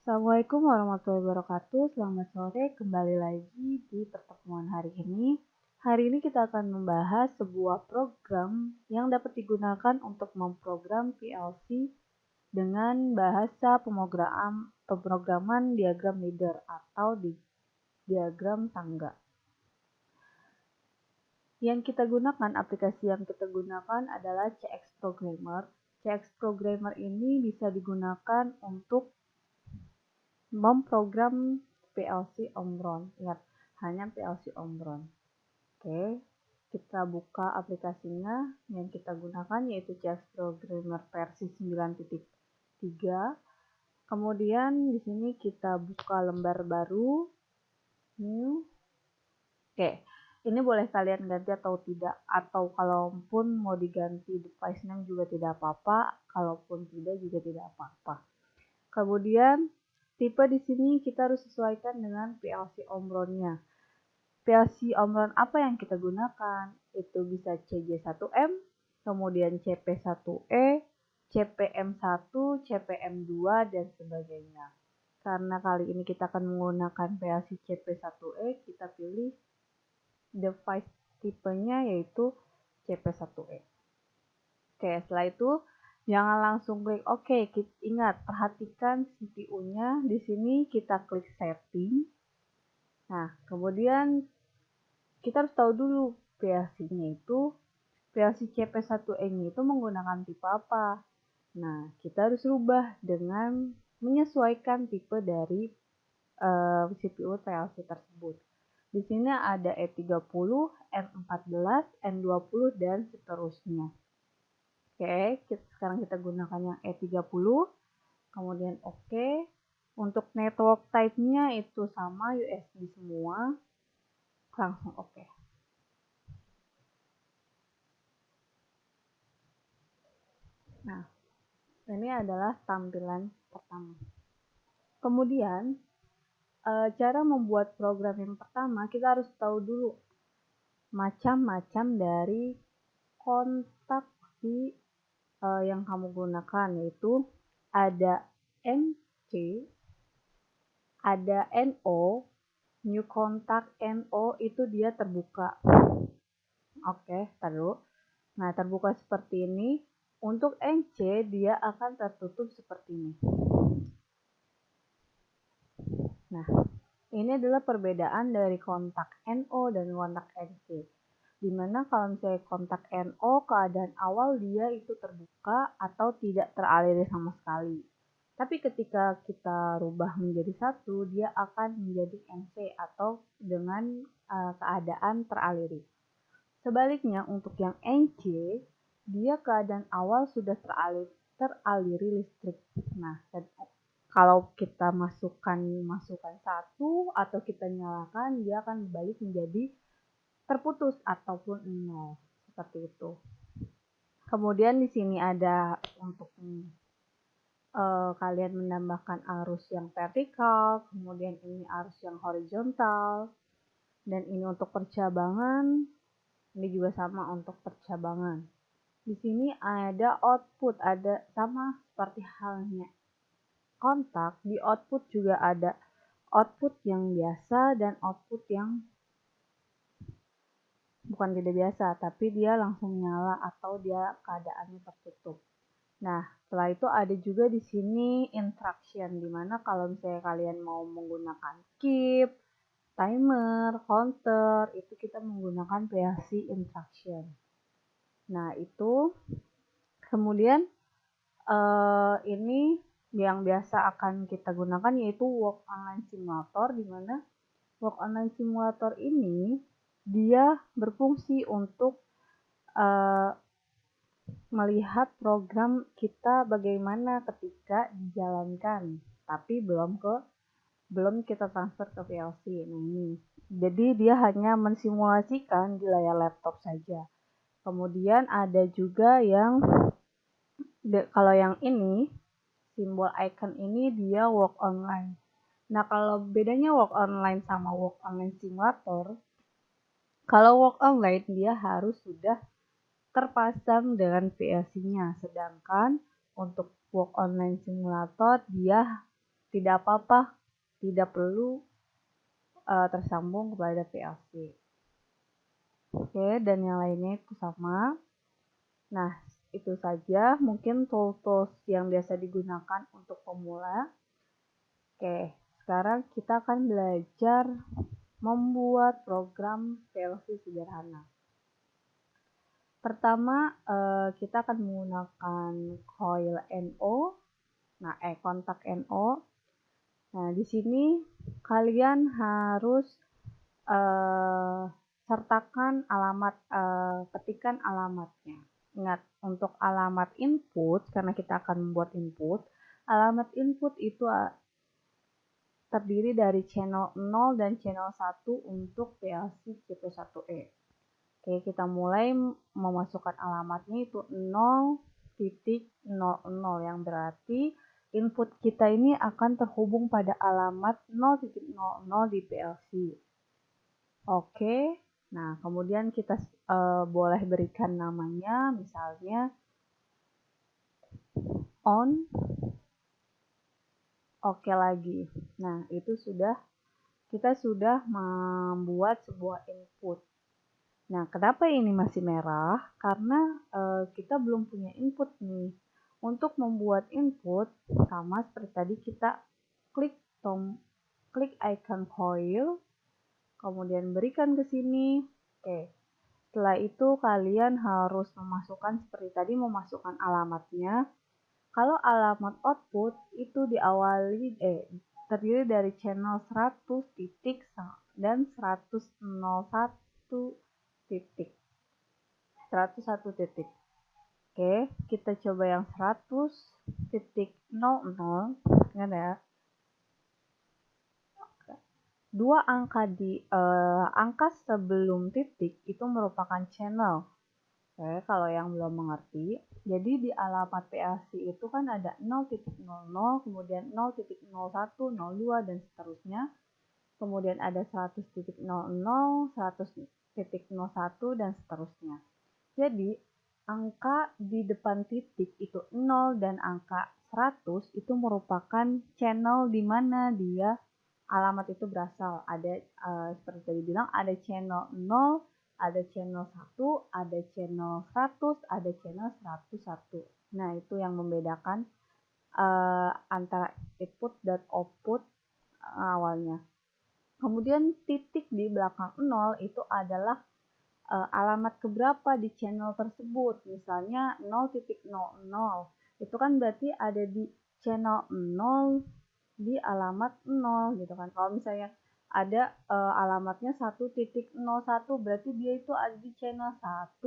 Assalamualaikum warahmatullahi wabarakatuh. Selamat sore, kembali lagi di pertemuan hari ini. Hari ini kita akan membahas sebuah program yang dapat digunakan untuk memprogram PLC dengan bahasa pemrograman diagram leader atau diagram tangga. Aplikasi yang kita gunakan adalah CX Programmer. CX Programmer ini bisa digunakan untuk memprogram PLC Omron. Ingat, hanya PLC Omron. Oke, kita buka aplikasinya. Yang kita gunakan yaitu CX Programmer versi 9.3. Kemudian di sini kita buka lembar baru, new. Oke, ini boleh kalian ganti atau tidak, atau kalaupun mau diganti device name juga tidak apa-apa, kalaupun tidak juga tidak apa-apa. Kemudian tipe di sini kita harus sesuaikan dengan PLC Omron-nya. PLC Omron apa yang kita gunakan? Itu bisa CJ1M, kemudian CP1E, CPM1, CPM2, dan sebagainya. Karena kali ini kita akan menggunakan PLC CP1E, kita pilih device tipenya yaitu CP1E. Oke, setelah itu jangan langsung klik OK. Ingat, perhatikan CPU-nya. Di sini kita klik setting. Nah, kemudian kita harus tahu dulu PLC-nya itu, PLC CP1E-nya itu menggunakan tipe apa. Nah, kita harus rubah dengan menyesuaikan tipe dari CPU PLC tersebut. Di sini ada E30, N14, N20, dan seterusnya. Oke, sekarang kita gunakan yang E30, kemudian OK. Untuk network type-nya itu sama, USB semua, langsung OK. Nah, ini adalah tampilan pertama. Kemudian, cara membuat program yang pertama, kita harus tahu dulu macam-macam dari kontak yang kamu gunakan, yaitu ada NC, ada NO, new contact NO itu dia terbuka. Oke, taruh. Nah, terbuka seperti ini. Untuk NC dia akan tertutup seperti ini. Nah, ini adalah perbedaan dari kontak NO dan kontak NC. Dimana kalau misalnya kontak NO keadaan awal dia itu terbuka atau tidak teraliri sama sekali. Tapi ketika kita rubah menjadi satu, dia akan menjadi NC atau dengan keadaan teraliri. Sebaliknya untuk yang NC, dia keadaan awal sudah teraliri listrik. Nah, kalau kita masukkan satu atau kita nyalakan, dia akan berbalik menjadi terputus ataupun nol, seperti itu. Kemudian di sini ada untuk kalian menambahkan arus yang vertikal, kemudian ini arus yang horizontal, dan ini untuk percabangan, ini juga sama untuk percabangan. Di sini ada output, ada sama seperti halnya kontak, di output juga ada output yang biasa dan output yang bukan tidak biasa, tapi dia langsung nyala atau dia keadaannya tertutup. Nah, setelah itu ada juga di sini instruction, dimana kalau misalnya kalian mau menggunakan keep, timer, counter, itu kita menggunakan PLC instruction. Nah, itu kemudian ini yang biasa akan kita gunakan yaitu Work Online Simulator, dimana Work Online Simulator ini dia berfungsi untuk melihat program kita bagaimana ketika dijalankan, tapi belum kita transfer ke PLC. Nah, ini. Jadi dia hanya mensimulasikan di layar laptop saja. Kemudian ada juga yang kalau yang ini simbol icon ini dia work online. Nah, kalau bedanya work online sama work online simulator, kalau work online dia harus sudah terpasang dengan PLC-nya, sedangkan untuk work online simulator dia tidak apa-apa, tidak perlu tersambung kepada PLC. Oke, dan yang lainnya itu sama. Nah, itu saja mungkin tools-tools yang biasa digunakan untuk pemula. Oke, sekarang kita akan belajar membuat program PLC sederhana. Pertama, kita akan menggunakan coil NO, kontak NO. Nah, di sini kalian harus sertakan alamat, ketikan alamatnya. Ingat, untuk alamat input, karena kita akan membuat input, alamat input itu terdiri dari channel 0 dan channel 1 untuk PLC CP1E. Oke, kita mulai memasukkan alamatnya itu 0.00 yang berarti input kita ini akan terhubung pada alamat 0.00 di PLC. Oke, nah kemudian kita boleh berikan namanya misalnya on. Oke lagi. Nah, itu kita sudah membuat sebuah input. Nah, kenapa ini masih merah? Karena kita belum punya input nih. Untuk membuat input, sama seperti tadi kita klik icon coil, kemudian berikan ke sini. Oke. Setelah itu kalian harus memasukkan seperti tadi, memasukkan alamatnya. Kalau alamat output itu terdiri dari channel 100 titik dan 101 titik. 101 titik. Oke, kita coba yang 100.00. Ingat ya. Dua angka angka sebelum titik itu merupakan channel. Oke, kalau yang belum mengerti, jadi di alamat PLC itu kan ada 0.00, kemudian 0.01, 02, dan seterusnya. Kemudian ada 100.00, 100.01, dan seterusnya. Jadi, angka di depan titik itu 0 dan angka 100 itu merupakan channel di mana dia alamat itu berasal. Ada seperti tadi bilang, ada channel 0, ada channel 1, ada channel 100, ada channel 101. Nah, itu yang membedakan antara input dan output awalnya. Kemudian titik di belakang 0 itu adalah alamat keberapa di channel tersebut. Misalnya 0.00. Itu kan berarti ada di channel 0 di alamat 0 gitu kan. Kalau misalnya ada alamatnya 1.01, berarti dia itu ada di channel 1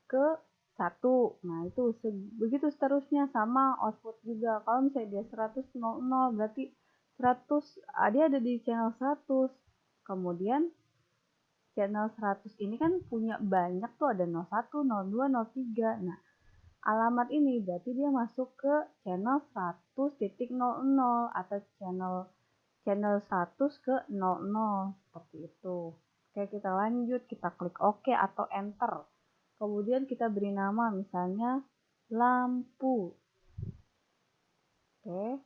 ke 1. Nah, itu begitu seterusnya, sama output juga. Kalau misalnya dia 100.00, berarti 100 dia ada di channel 100. Kemudian channel 100 ini kan punya banyak tuh, ada 01, 02, 03. Nah, alamat ini berarti dia masuk ke channel 100.00 atau channel 100 ke 00 seperti itu. Oke, kita lanjut, kita klik OK atau enter. Kemudian kita beri nama misalnya lampu. Oke.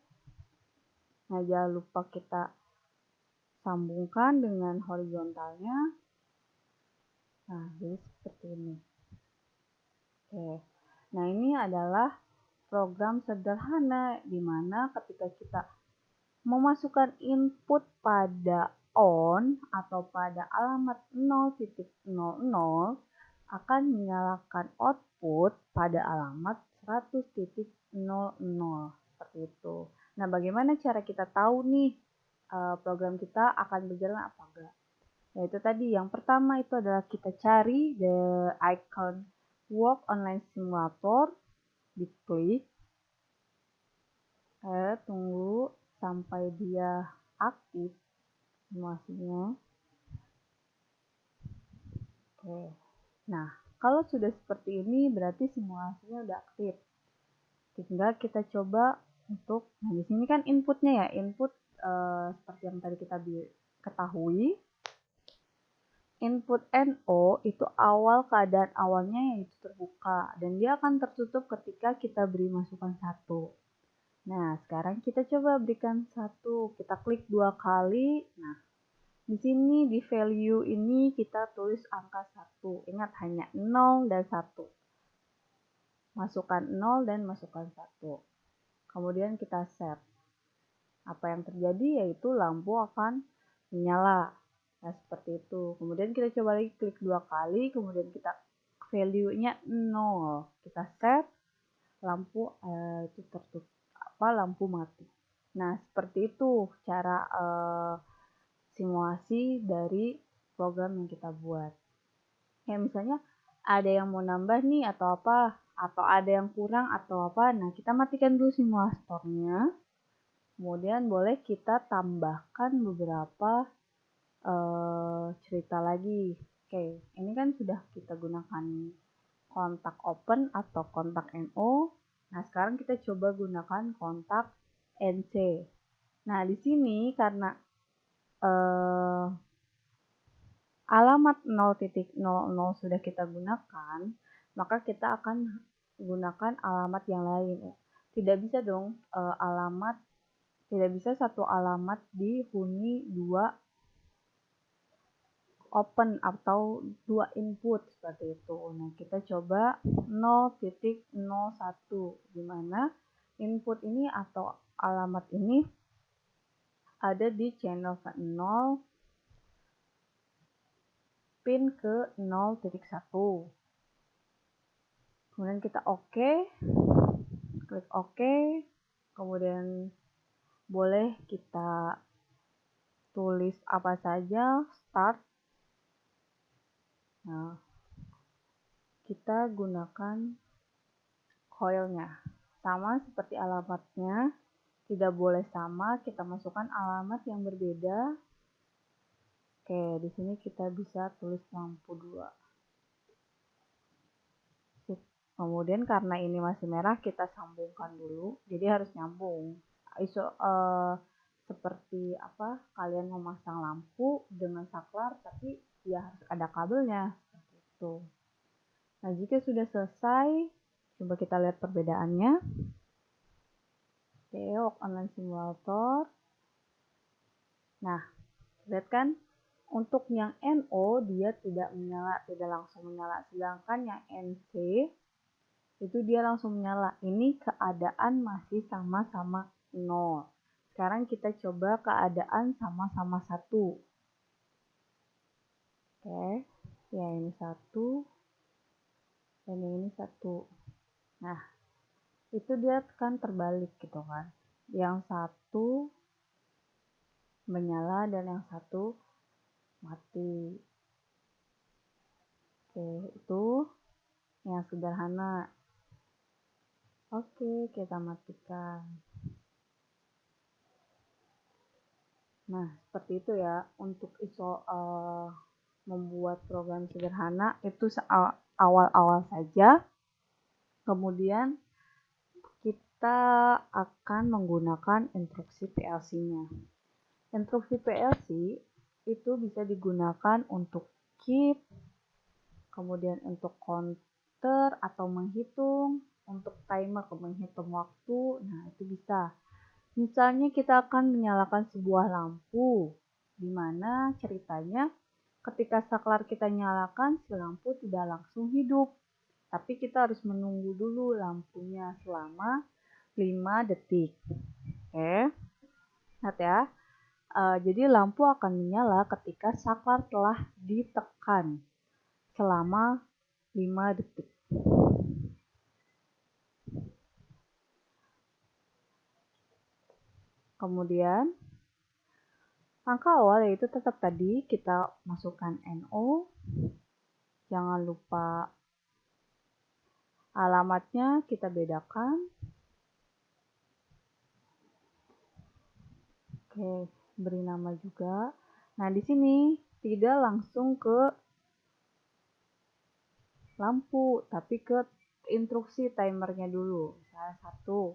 Nah, jangan lupa kita sambungkan dengan horizontalnya. Nah, jadi seperti ini. Oke. Nah, ini adalah program sederhana di mana ketika kita memasukkan input pada on atau pada alamat 0.00 akan menyalakan output pada alamat 100.00 seperti itu. Nah, bagaimana cara kita tahu nih program kita akan berjalan apa enggak? Yaitu tadi yang pertama itu adalah kita cari the icon Work Online Simulator, diklik, tunggu sampai dia aktif simulasinya. Oke. Nah, kalau sudah seperti ini berarti simulasinya udah aktif. Tinggal kita coba untuk, nah di sini kan inputnya ya, input seperti yang tadi kita ketahui. Input NO itu keadaan awalnya yaitu terbuka dan dia akan tertutup ketika kita beri masukan 1. Nah, sekarang kita coba berikan 1. Kita klik 2 kali. Nah, di sini di value ini kita tulis angka 1. Ingat hanya 0 dan 1. Masukkan 0 dan masukkan 1. Kemudian kita set. Apa yang terjadi yaitu lampu akan menyala. Nah, seperti itu. Kemudian kita coba lagi klik 2 kali, kemudian kita value-nya 0. Kita set, lampu itu tertutup, lampu mati. Nah, seperti itu cara simulasi dari program yang kita buat. Ya, misalnya ada yang mau nambah nih atau apa, atau ada yang kurang atau apa. Nah, kita matikan dulu simulatornya. Kemudian boleh kita tambahkan beberapa cerita lagi. Oke, ini kan sudah kita gunakan kontak open atau kontak NO. Nah, sekarang kita coba gunakan kontak NC. Nah, di sini karena alamat 0.00 sudah kita gunakan, maka kita akan gunakan alamat yang lain. Tidak bisa dong tidak bisa satu alamat dihuni 2 open atau 2 input seperti itu. Nah, kita coba 0.01 di mana input ini atau alamat ini ada di channel ke-0 pin ke 0.1. Kemudian kita klik OK, kemudian boleh kita tulis apa saja, start. Nah, kita gunakan coilnya. Sama seperti alamatnya, tidak boleh sama, kita masukkan alamat yang berbeda. Oke, di sini kita bisa tulis lampu 2. Kemudian karena ini masih merah, kita sambungkan dulu. Jadi harus nyambung. Seperti apa? Kalian memasang lampu dengan saklar, tapi ya harus ada kabelnya. Seperti itu. Nah, jika sudah selesai, coba kita lihat perbedaannya. Oke, Walk Online Simulator. Nah, lihat kan? Untuk yang NO dia tidak menyala, tidak langsung menyala. Sedangkan yang NC itu dia langsung menyala. Ini keadaan masih sama-sama 0. Sekarang kita coba keadaan sama-sama 1. Oke, ya ini 1 dan ini 1. Nah, itu dia kan terbalik gitu kan. Yang 1 menyala dan yang 1 mati. Oke, itu yang sederhana. Oke, kita matikan. Nah, seperti itu ya. Untuk membuat program sederhana itu awal-awal saja. Kemudian kita akan menggunakan instruksi PLC-nya. Instruksi PLC itu bisa digunakan untuk keep, kemudian untuk counter atau menghitung, untuk timer menghitung waktu. Nah, itu bisa. Misalnya kita akan menyalakan sebuah lampu, di mana ceritanya ketika saklar kita nyalakan, si lampu tidak langsung hidup. Tapi kita harus menunggu dulu lampunya selama 5 detik. Oke, lihat ya. Jadi lampu akan menyala ketika saklar telah ditekan selama 5 detik. Kemudian langkah awal yaitu tetap tadi kita masukkan NO. Jangan lupa alamatnya kita bedakan. Oke, beri nama juga. Nah, di sini tidak langsung ke lampu, tapi ke instruksi timernya dulu. Misalnya 1.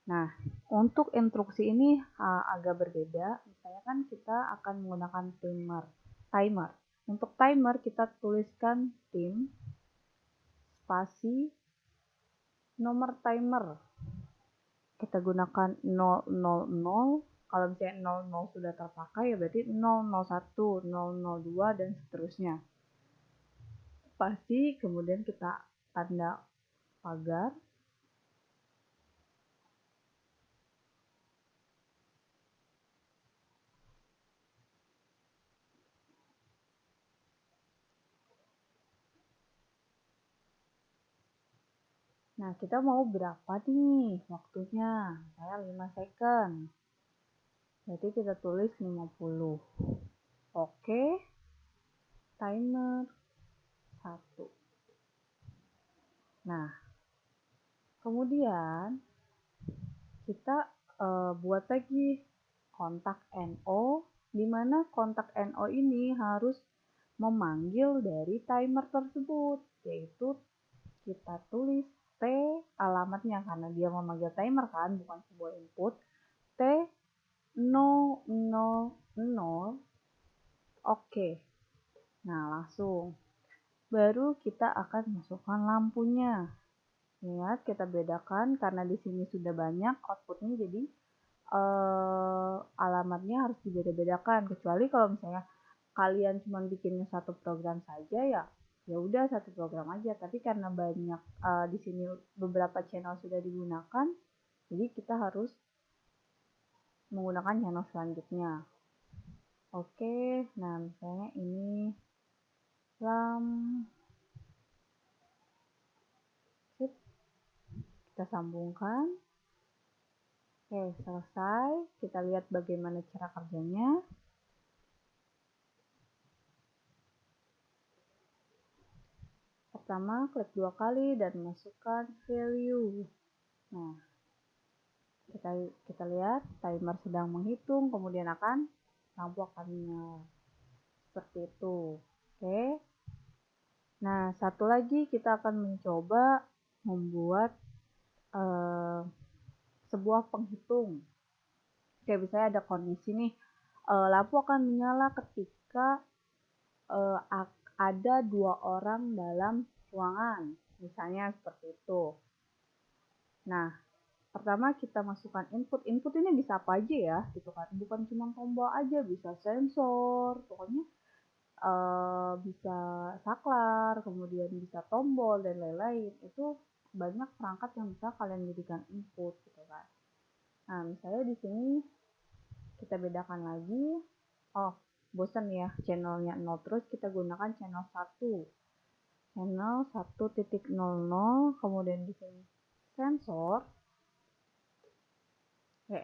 Nah, untuk instruksi ini agak berbeda. Misalnya kan kita akan menggunakan timer. Untuk timer kita tuliskan tim spasi nomor timer. kita gunakan 000. Kalau misalnya 00 sudah terpakai ya berarti 001, 002 dan seterusnya. Pasti kemudian kita tanda pagar. Nah, kita mau berapa nih waktunya? Saya 5 second. Berarti kita tulis 50. Oke. Timer 1. Nah, kemudian kita buat lagi kontak NO, di mana kontak NO ini harus memanggil dari timer tersebut, yaitu kita tulis T alamatnya karena dia memanggil timer kan, bukan sebuah input. T 000. Oke. Nah, langsung. Baru kita akan masukkan lampunya. Ingat, kita bedakan karena di sini sudah banyak outputnya, jadi alamatnya harus dibeda-bedakan. Kecuali kalau misalnya kalian cuma bikinnya satu program saja ya udah satu program aja. Tapi karena banyak di sini beberapa channel sudah digunakan, jadi kita harus menggunakan channel selanjutnya. Oke, nah misalnya ini kita sambungkan. Oke, selesai. Kita lihat bagaimana cara kerjanya. Pertama, klik 2 kali dan masukkan value. Nah, kita lihat timer sedang menghitung, kemudian lampu akan menyala. Seperti itu. Oke. Nah, satu lagi kita akan mencoba membuat sebuah penghitung. Oke, misalnya ada kondisi nih, lampu akan menyala ketika ada 2 orang dalam ruangan, misalnya seperti itu. Nah, pertama kita masukkan input. Input ini bisa apa aja ya, gitu kan? Bukan cuma tombol aja, bisa sensor, pokoknya bisa saklar, kemudian bisa tombol dan lain-lain. Itu banyak perangkat yang bisa kalian jadikan input, gitu kan? Nah, misalnya di sini kita bedakan lagi. Oh, bosan ya channelnya 0 terus, kita gunakan channel 1. Channel 1.00, kemudian di sini sensor. Oke.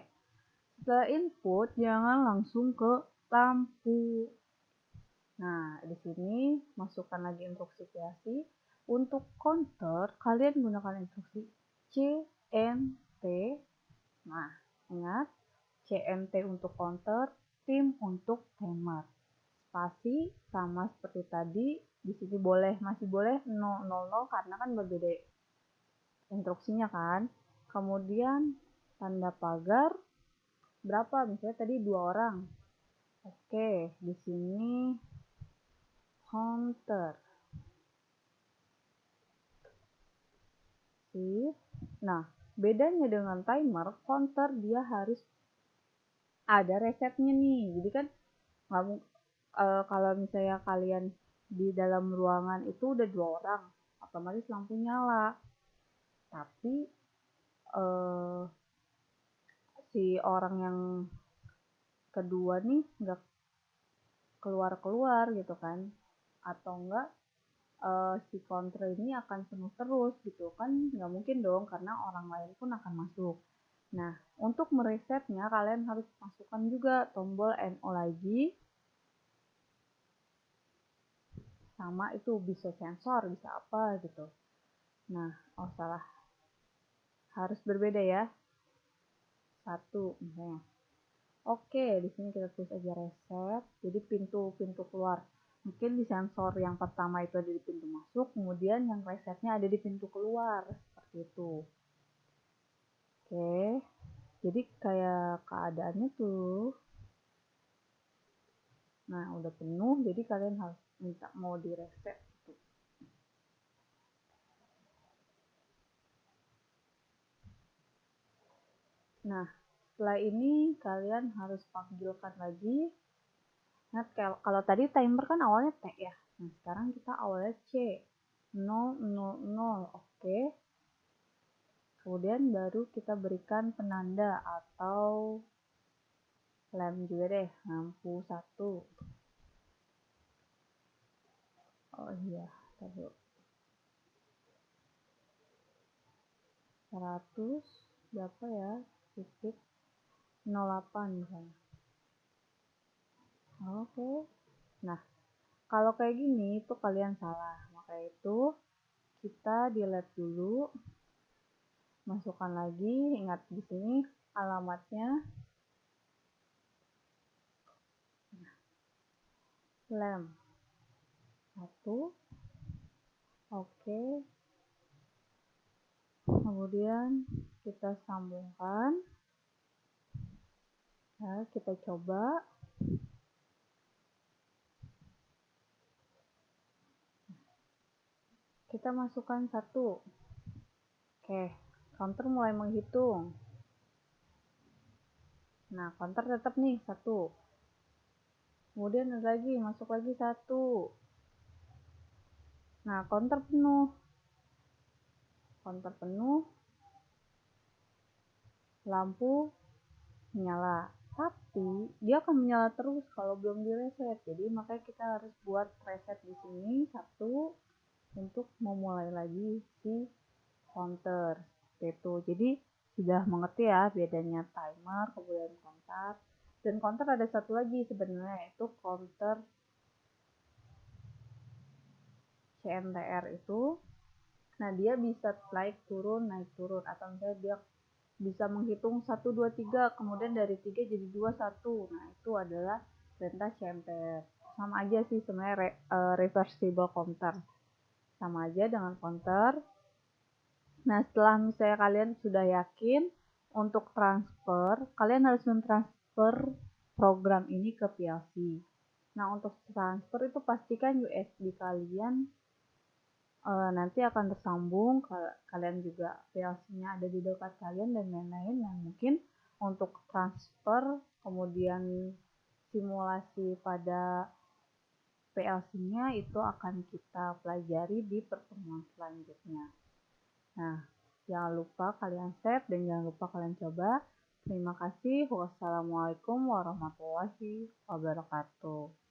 Setelah input jangan langsung ke lampu. Nah, di sini masukkan lagi instruksi kreasi. Untuk counter kalian gunakan instruksi CMT. Nah, ingat CMT untuk counter, tim untuk timer. Spasi sama seperti tadi, di sini masih boleh 000 karena kan berbeda instruksinya kan. Kemudian tanda pagar berapa? Misalnya tadi 2 orang. Oke, di sini counter. Nah, bedanya dengan timer, counter dia harus ada resetnya nih. Jadi kan kalau misalnya kalian di dalam ruangan itu udah 2 orang, otomatis lampu nyala. Tapi si orang yang kedua nih nggak keluar gitu kan, atau enggak si counter ini akan penuh terus gitu kan, nggak mungkin dong karena orang lain pun akan masuk. Nah, untuk meresetnya kalian harus masukkan juga tombol NO lagi, sama itu bisa sensor, bisa apa gitu. Nah, salah, harus berbeda ya, 1 misalnya. Oke, di sini kita tulis aja reset. Jadi pintu keluar. Mungkin di sensor yang pertama itu ada di pintu masuk, kemudian yang resetnya ada di pintu keluar. Seperti itu. Oke, jadi kayak keadaannya tuh. Nah, udah penuh, jadi kalian harus minta mau di reset. Nah, setelah ini kalian harus panggilkan lagi. Ingat, kalau tadi timer kan awalnya T ya. Nah, sekarang kita awalnya C. 000, oke. Kemudian baru kita berikan penanda atau lem juga deh, lampu 1. Oh iya, tadi 100 berapa ya? Titik 08 misalnya. Oke. Nah, kalau kayak gini itu kalian salah. Maka itu kita delete dulu, masukkan lagi. Ingat di sini alamatnya lem 1. Oke. Kemudian kita sambungkan. Ya, kita coba. Kita masukkan 1. Oke, counter mulai menghitung. Nah, counter tetap nih 1. Kemudian ada lagi, masuk lagi 1. Nah, counter penuh. Counter penuh, lampu menyala. Tapi dia akan menyala terus kalau belum direset. Jadi makanya kita harus buat reset di sini 1 untuk memulai lagi si counter. Itu. Jadi sudah mengerti ya bedanya timer kemudian counter. Dan counter ada satu lagi sebenarnya, yaitu counter CMTR itu. Nah, dia bisa naik turun atau misalnya dia bisa menghitung 1 2 3, kemudian dari 3 jadi 2 1. Nah, itu adalah perintah CMTR. Sama aja sih sebenarnya reversible counter. Sama aja dengan counter. Nah, setelah misalnya kalian sudah yakin untuk transfer, kalian harus mentransfer program ini ke PLC. Nah, untuk transfer itu pastikan USB kalian nanti akan tersambung, kalian juga PLC-nya ada di dekat kalian dan lain-lain. Nah, mungkin untuk transfer kemudian simulasi pada PLC-nya itu akan kita pelajari di pertemuan selanjutnya. Nah, jangan lupa kalian save dan jangan lupa kalian coba. Terima kasih. Wassalamualaikum warahmatullahi wabarakatuh.